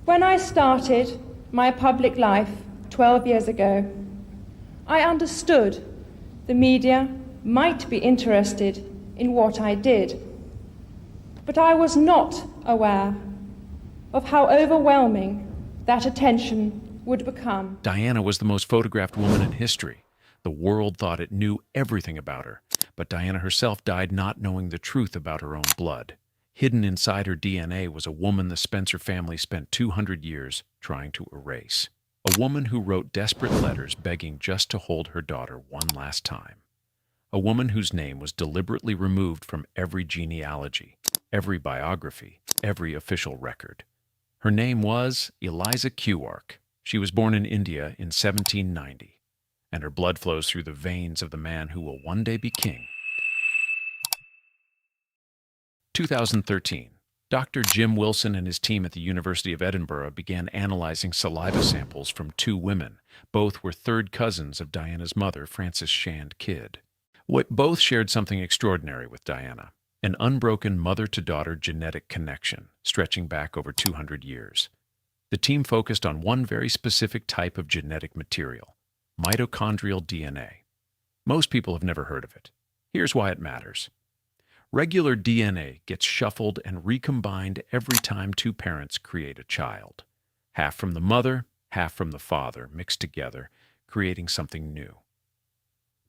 When I started my public life 12 years ago, I understood the media might be interested in what I did, but I was not aware of how overwhelming that attention would become. Diana was the most photographed woman in history. The world thought it knew everything about her, but Diana herself died not knowing the truth about her own blood. Hidden inside her DNA was a woman the Spencer family spent 200 years trying to erase. A woman who wrote desperate letters begging just to hold her daughter one last time. A woman whose name was deliberately removed from every genealogy, every biography, every official record. Her name was Eliza Qark. She was born in India in 1790, and her blood flows through the veins of the man who will one day be king. 2013. Dr. Jim Wilson and his team at the University of Edinburgh began analyzing saliva samples from two women. Both were third cousins of Diana's mother, Frances Shand Kidd. Both shared something extraordinary with Diana, an unbroken mother-to-daughter genetic connection stretching back over 200 years. The team focused on one very specific type of genetic material, mitochondrial DNA. Most people have never heard of it. Here's why it matters. Regular DNA gets shuffled and recombined every time two parents create a child. Half from the mother, half from the father, mixed together, creating something new.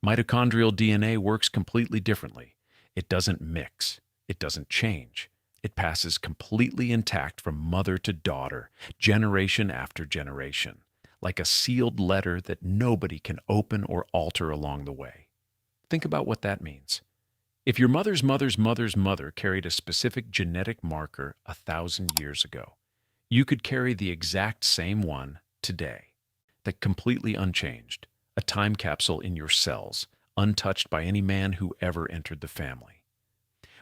Mitochondrial DNA works completely differently. It doesn't mix. It doesn't change. It passes completely intact from mother to daughter, generation after generation, like a sealed letter that nobody can open or alter along the way. Think about what that means. If your mother's mother's mother's mother carried a specific genetic marker 1,000 years ago, you could carry the exact same one today, that completely unchanged, a time capsule in your cells, untouched by any man who ever entered the family.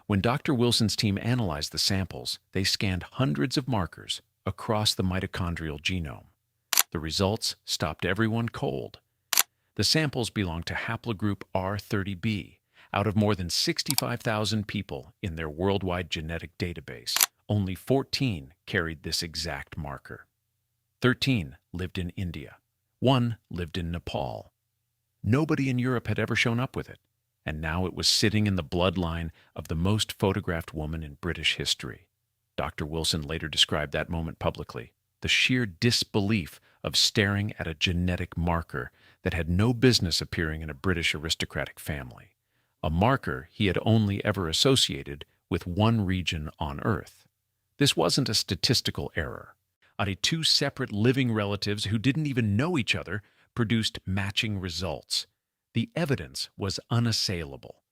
When Dr. Wilson's team analyzed the samples, they scanned hundreds of markers across the mitochondrial genome. The results stopped everyone cold. The samples belonged to haplogroup R30b. Out of more than 65,000 people in their worldwide genetic database, only 14 carried this exact marker. 13 lived in India. 1 lived in Nepal. Nobody in Europe had ever shown up with it, and now it was sitting in the bloodline of the most photographed woman in British history. Dr. Wilson later described that moment publicly, the sheer disbelief of staring at a genetic marker that had no business appearing in a British aristocratic family. A marker he had only ever associated with one region on Earth. This wasn't a statistical error. Two separate living relatives who didn't even know each other produced matching results. The evidence was unassailable.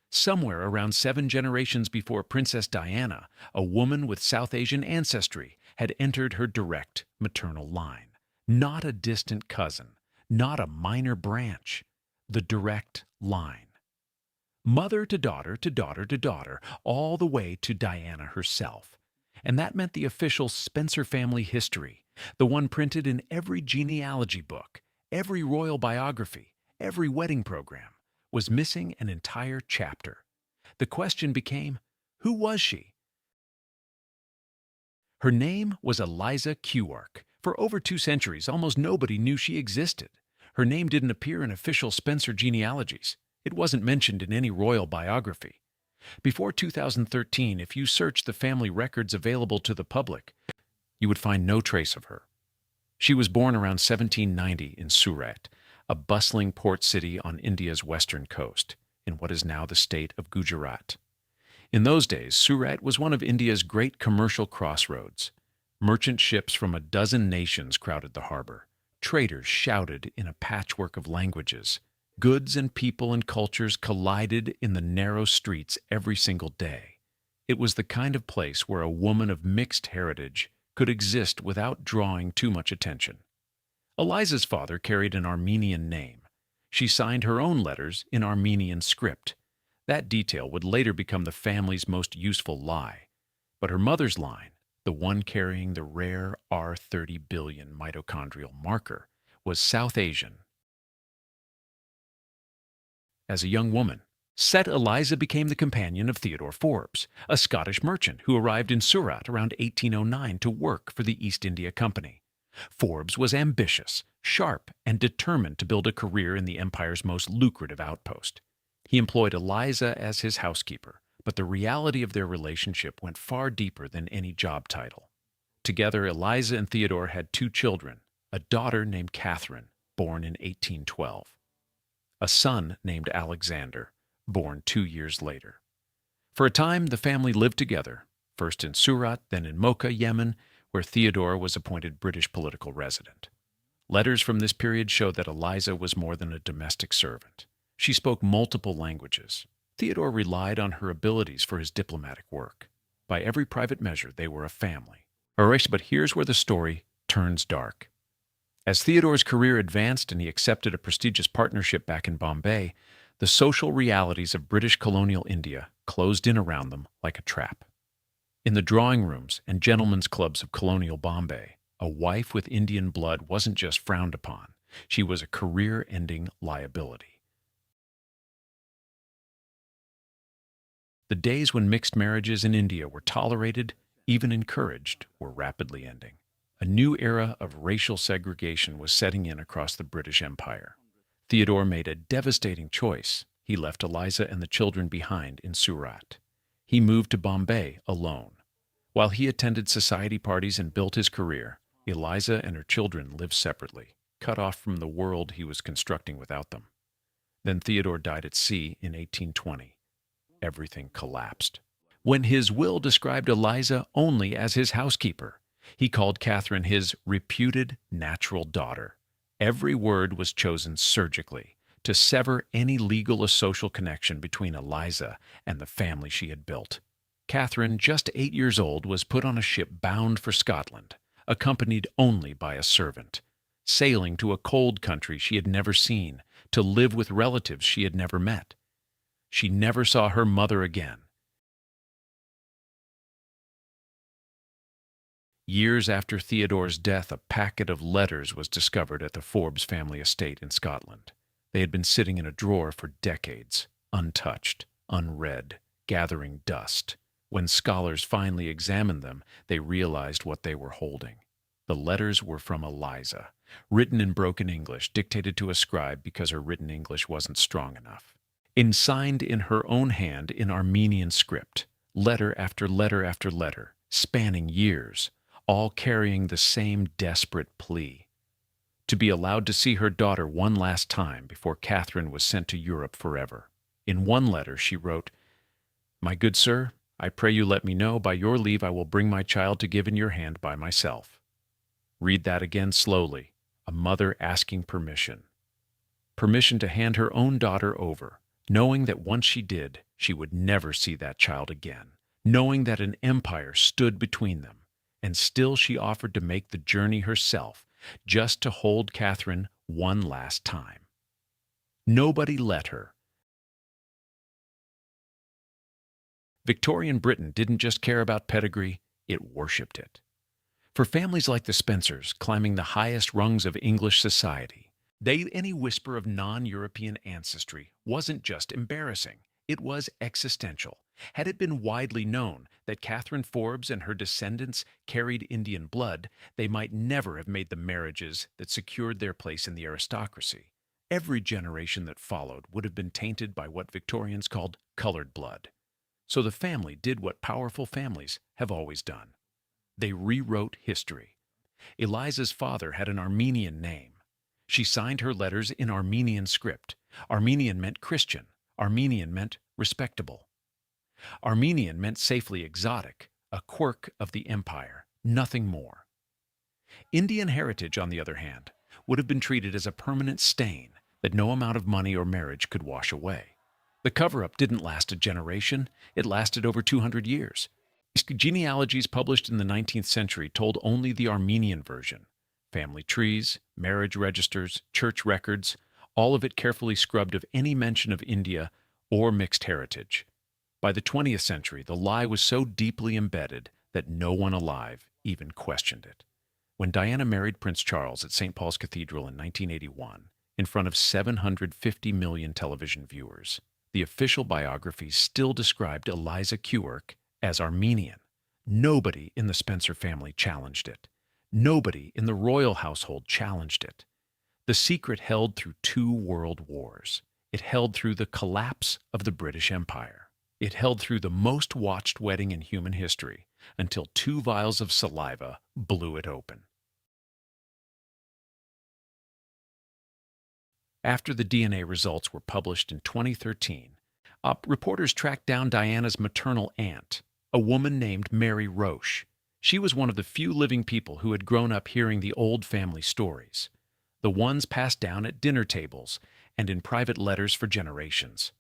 Somewhere around 7 generations before Princess Diana, a woman with South Asian ancestry had entered her direct maternal line. Not a distant cousin, not a minor branch, the direct line. Mother to daughter to daughter to daughter, all the way to Diana herself. And that meant the official Spencer family history, the one printed in every genealogy book, every royal biography, every wedding program, was missing an entire chapter. The question became, who was she? Her name was Eliza Qark. For over 2 centuries, almost nobody knew she existed. Her name didn't appear in official Spencer genealogies. It wasn't mentioned in any royal biography. Before 2013, if you searched the family records available to the public, you would find no trace of her. She was born around 1790 in Surat, a bustling port city on India's western coast, in what is now the state of Gujarat. In those days, Surat was one of India's great commercial crossroads. Merchant ships from a dozen nations crowded the harbor. Traders shouted in a patchwork of languages. Goods and people and cultures collided in the narrow streets every single day. It was the kind of place where a woman of mixed heritage could exist without drawing too much attention. Eliza's father carried an Armenian name. She signed her own letters in Armenian script. That detail would later become the family's most useful lie. But her mother's line, the one carrying the rare R30 billion mitochondrial marker, was South Asian. As a young woman, Set Eliza became the companion of Theodore Forbes, a Scottish merchant who arrived in Surat around 1809 to work for the East India Company. Forbes was ambitious, sharp, and determined to build a career in the empire's most lucrative outpost. He employed Eliza as his housekeeper, but the reality of their relationship went far deeper than any job title. Together, Eliza and Theodore had two children, a daughter named Catherine, born in 1812, a son named Alexander, born 2 years later. For a time, the family lived together, first in Surat, then in Mocha, Yemen, where Theodore was appointed British political resident. Letters from this period show that Eliza was more than a domestic servant. She spoke multiple languages. Theodore relied on her abilities for his diplomatic work. By every private measure, they were a family. But here's where the story turns dark. As Theodore's career advanced and he accepted a prestigious partnership back in Bombay, the social realities of British colonial India closed in around them like a trap. In the drawing rooms and gentlemen's clubs of colonial Bombay, a wife with Indian blood wasn't just frowned upon, she was a career-ending liability. The days when mixed marriages in India were tolerated, even encouraged, were rapidly ending. A new era of racial segregation was setting in across the British Empire. Theodore made a devastating choice. He left Eliza and the children behind in Surat. He moved to Bombay alone. While he attended society parties and built his career, Eliza and her children lived separately, cut off from the world he was constructing without them. Then Theodore died at sea in 1820. Everything collapsed. When his will described Eliza only as his housekeeper, he called Catherine his reputed natural daughter. Every word was chosen surgically to sever any legal or social connection between Eliza and the family she had built. Catherine, just 8 years old, was put on a ship bound for Scotland, accompanied only by a servant, sailing to a cold country she had never seen, to live with relatives she had never met. She never saw her mother again. Years after Theodore's death, a packet of letters was discovered at the Forbes family estate in Scotland. They had been sitting in a drawer for decades, untouched, unread, gathering dust. When scholars finally examined them, they realized what they were holding. The letters were from Eliza, written in broken English, dictated to a scribe because her written English wasn't strong enough. Signed in her own hand in Armenian script, letter after letter after letter, spanning years, all carrying the same desperate plea: to be allowed to see her daughter one last time before Catherine was sent to Europe forever. In one letter she wrote, "My good sir, I pray you let me know. By your leave I will bring my child to give in your hand by myself." Read that again slowly. A mother asking permission. Permission to hand her own daughter over, knowing that once she did, she would never see that child again, knowing that an empire stood between them. And still she offered to make the journey herself, just to hold Catherine one last time. Nobody let her. Victorian Britain didn't just care about pedigree, it worshipped it. For families like the Spencers, climbing the highest rungs of English society, any whisper of non-European ancestry wasn't just embarrassing, it was existential. Had it been widely known that Catherine Forbes and her descendants carried Indian blood, they might never have made the marriages that secured their place in the aristocracy. Every generation that followed would have been tainted by what Victorians called colored blood. So the family did what powerful families have always done. They rewrote history. Eliza's father had an Armenian name. She signed her letters in Armenian script. Armenian meant Christian. Armenian meant respectable. Armenian meant safely exotic, a quirk of the empire, nothing more. Indian heritage, on the other hand, would have been treated as a permanent stain that no amount of money or marriage could wash away. The cover-up didn't last a generation, it lasted over 200 years. Genealogies published in the 19th century told only the Armenian version. Family trees, marriage registers, church records, all of it carefully scrubbed of any mention of India or mixed heritage. By the 20th century, the lie was so deeply embedded that no one alive even questioned it. When Diana married Prince Charles at St. Paul's Cathedral in 1981, in front of 750 million television viewers, The official biographies still described Eliza Qark as Armenian. Nobody in the Spencer family challenged it. Nobody in the royal household challenged it. The secret held through 2 world wars. It held through the collapse of the British Empire. It held through the most watched wedding in human history until 2 vials of saliva blew it open. After the DNA results were published in 2013, reporters tracked down Diana's maternal aunt, a woman named Mary Roche. She was one of the few living people who had grown up hearing the old family stories, the ones passed down at dinner tables and in private letters for generations.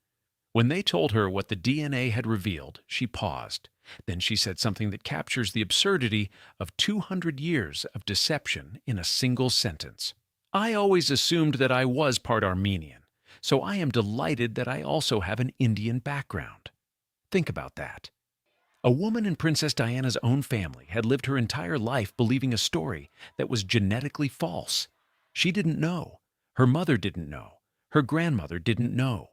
When they told her what the DNA had revealed, she paused. Then she said something that captures the absurdity of 200 years of deception in a single sentence. "I always assumed that I was part Armenian, so I am delighted that I also have an Indian background." Think about that. A woman in Princess Diana's own family had lived her entire life believing a story that was genetically false. She didn't know. Her mother didn't know. Her grandmother didn't know.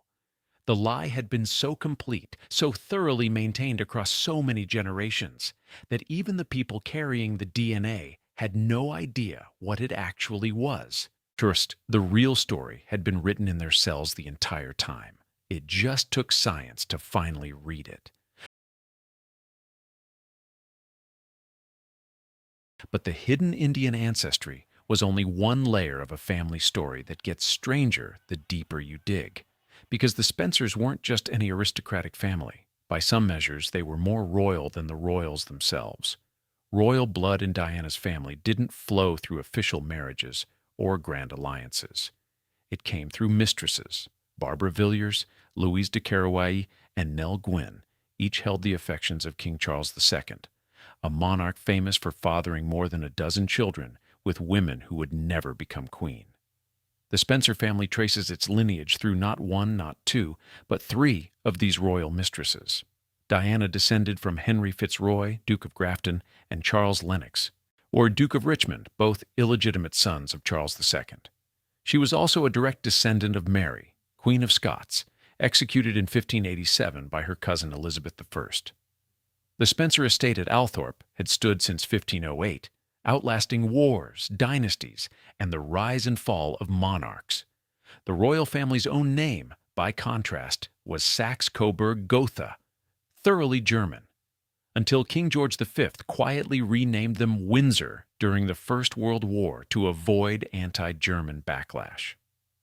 The lie had been so complete, so thoroughly maintained across so many generations, that even the people carrying the DNA had no idea what it actually was. First, the real story had been written in their cells the entire time. It just took science to finally read it. But the hidden Indian ancestry was only one layer of a family story that gets stranger the deeper you dig. Because the Spencers weren't just any aristocratic family. By some measures, they were more royal than the royals themselves. Royal blood in Diana's family didn't flow through official marriages or grand alliances. It came through mistresses. Barbara Villiers, Louise de Querouaille, and Nell Gwyn each held the affections of King Charles II, a monarch famous for fathering more than a dozen children with women who would never become queen. The Spencer family traces its lineage through not 1, not 2, but 3 of these royal mistresses. Diana descended from Henry Fitzroy, Duke of Grafton, and Charles Lennox, or Duke of Richmond, both illegitimate sons of Charles II. She was also a direct descendant of Mary, Queen of Scots, executed in 1587 by her cousin Elizabeth I. The Spencer estate at Althorpe had stood since 1508, outlasting wars, dynasties, and the rise and fall of monarchs. The royal family's own name, by contrast, was Saxe-Coburg-Gotha, thoroughly German, until King George V quietly renamed them Windsor during the First World War to avoid anti-German backlash.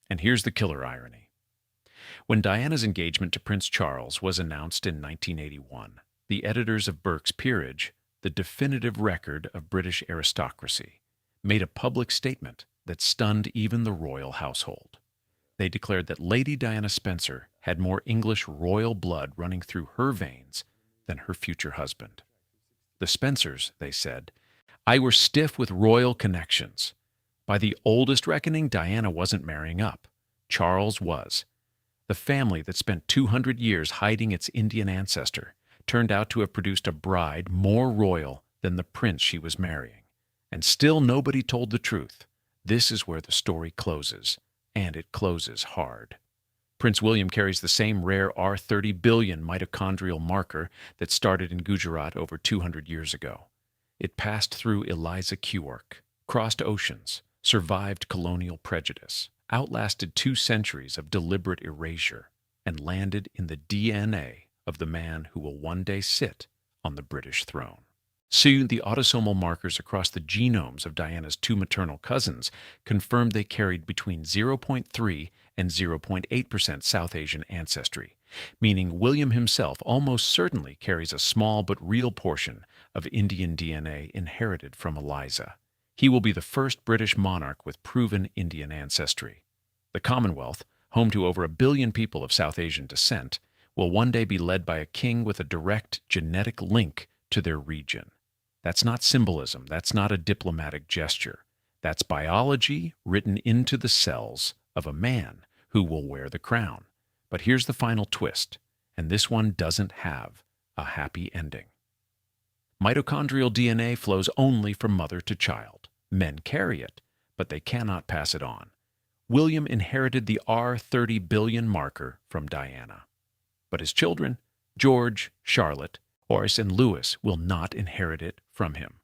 And here's the killer irony. When Diana's engagement to Prince Charles was announced in 1981, the editors of Burke's Peerage, the definitive record of British aristocracy, made a public statement that stunned even the royal household. They declared that Lady Diana Spencer had more English royal blood running through her veins than her future husband. The Spencers, they said, "I were stiff with royal connections. By the oldest reckoning, Diana wasn't marrying up. Charles was. The family that spent 200 years hiding its Indian ancestor turned out to have produced a bride more royal than the prince she was marrying. And still nobody told the truth. This is where the story closes, and it closes hard." Prince William carries the same rare R30 billion mitochondrial marker that started in Gujarat over 200 years ago. It passed through Eliza Qark, crossed oceans, survived colonial prejudice, outlasted 2 centuries of deliberate erasure, and landed in the DNA of the man who will one day sit on the British throne. Soon, the autosomal markers across the genomes of Diana's 2 maternal cousins confirmed they carried between 0.3 and 0.8% South Asian ancestry, meaning William himself almost certainly carries a small but real portion of Indian DNA inherited from Eliza. He will be the first British monarch with proven Indian ancestry. The Commonwealth, home to over 1 billion people of South Asian descent, will one day be led by a king with a direct genetic link to their region. That's not symbolism. That's not a diplomatic gesture. That's biology written into the cells of a man who will wear the crown. But here's the final twist, and this one doesn't have a happy ending. Mitochondrial DNA flows only from mother to child. Men carry it, but they cannot pass it on. William inherited the R30 billion marker from Diana. But his children, George, Charlotte, Horace, and Louis, will not inherit it from him.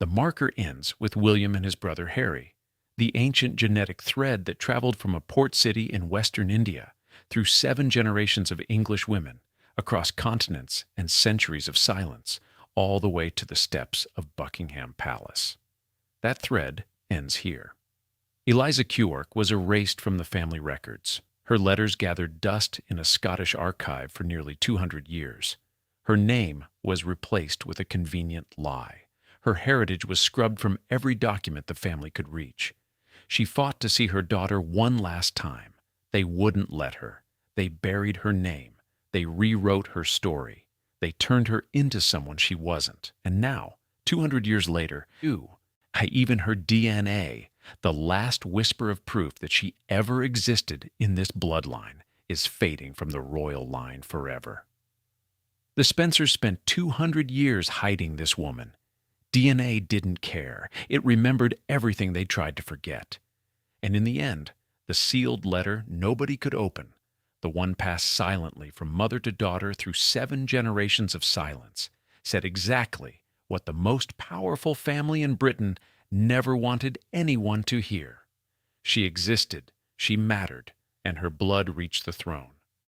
The marker ends with William and his brother Harry, the ancient genetic thread that traveled from a port city in western India through 7 generations of English women, across continents and centuries of silence, all the way to the steps of Buckingham Palace. That thread ends here. Eliza Qark was erased from the family records. Her letters gathered dust in a Scottish archive for nearly 200 years. Her name was replaced with a convenient lie. Her heritage was scrubbed from every document the family could reach. She fought to see her daughter one last time. They wouldn't let her. They buried her name. They rewrote her story. They turned her into someone she wasn't. And now, 200 years later, even her DNA, the last whisper of proof that she ever existed in this bloodline, is fading from the royal line forever. The Spencers spent 200 years hiding this woman. DNA didn't care. It remembered everything they tried to forget. And in the end, the sealed letter nobody could open, the one passed silently from mother to daughter through 7 generations of silence, said exactly what the most powerful family in Britain never wanted anyone to hear. She existed, she mattered, and her blood reached the throne.